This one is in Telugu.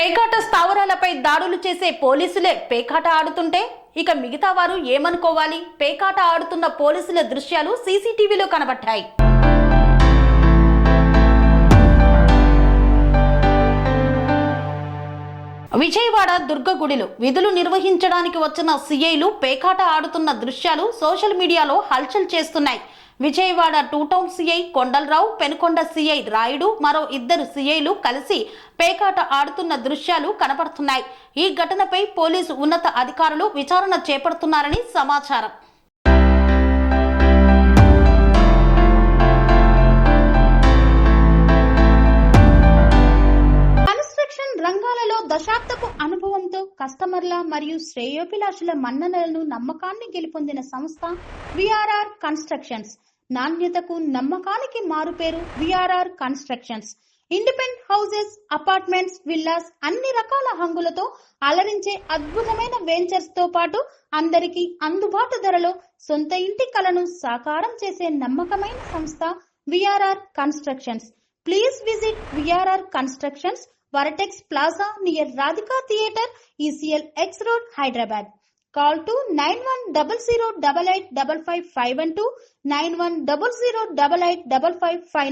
పేకాట స్థావరాలపై దాడులు చేసే పోలీసులే పేకాట ఆడుతుంటే ఇక మిగతా వారు ఏమనుకోవాలి? పేకాట ఆడుతున్న పోలీసుల దృశ్యాలు సీసీటీవీలో కనబడ్డాయి. విజయవాడ దుర్గగుడిలో విధులు నిర్వహించడానికి వచ్చిన సీఐలు పేకాట ఆడుతున్న దృశ్యాలు సోషల్ మీడియాలో హల్చల్ చేస్తున్నాయి. Vijayawada 2 town CI Kondalarao, Penukonda CI Rayudu, మరో 2 సీఐలు కలిసి పేకాట ఆడుతున్న దృశ్యాలు కనపడుతున్నాయి. ఈ ఘటనపై పోలీసు ఉన్నత అధికారులు విచారణ చేపడుతున్నారని సమాచారం. రంగాలలో దశాబ్దపు అనుభవంతో కస్టమర్ల మరియు శ్రేయోభిలాషుల మన్ననలను నమ్మకాన్ని గెలుపొందిన సంస్థ విఆర్ఆర్ కన్స్ట్రక్షన్స్. నాణ్యతకు నమ్మకానికి మారుపేరు VRR constructions. Independent houses, apartments, villas అన్ని రకాల హంగులతో అలరించే అద్భుతమైన వెంచర్స్ తో పాటు అందరికీ అందుబాటు ధరలో సొంత ఇంటి కలను సాకారం చేసే నమ్మకమైన సంస్థ VRR constructions. Please visit VRR constructions, Varatex Plaza near Radhika Theatre, ECL X Road, Hyderabad. Call to 9100885551 91008855.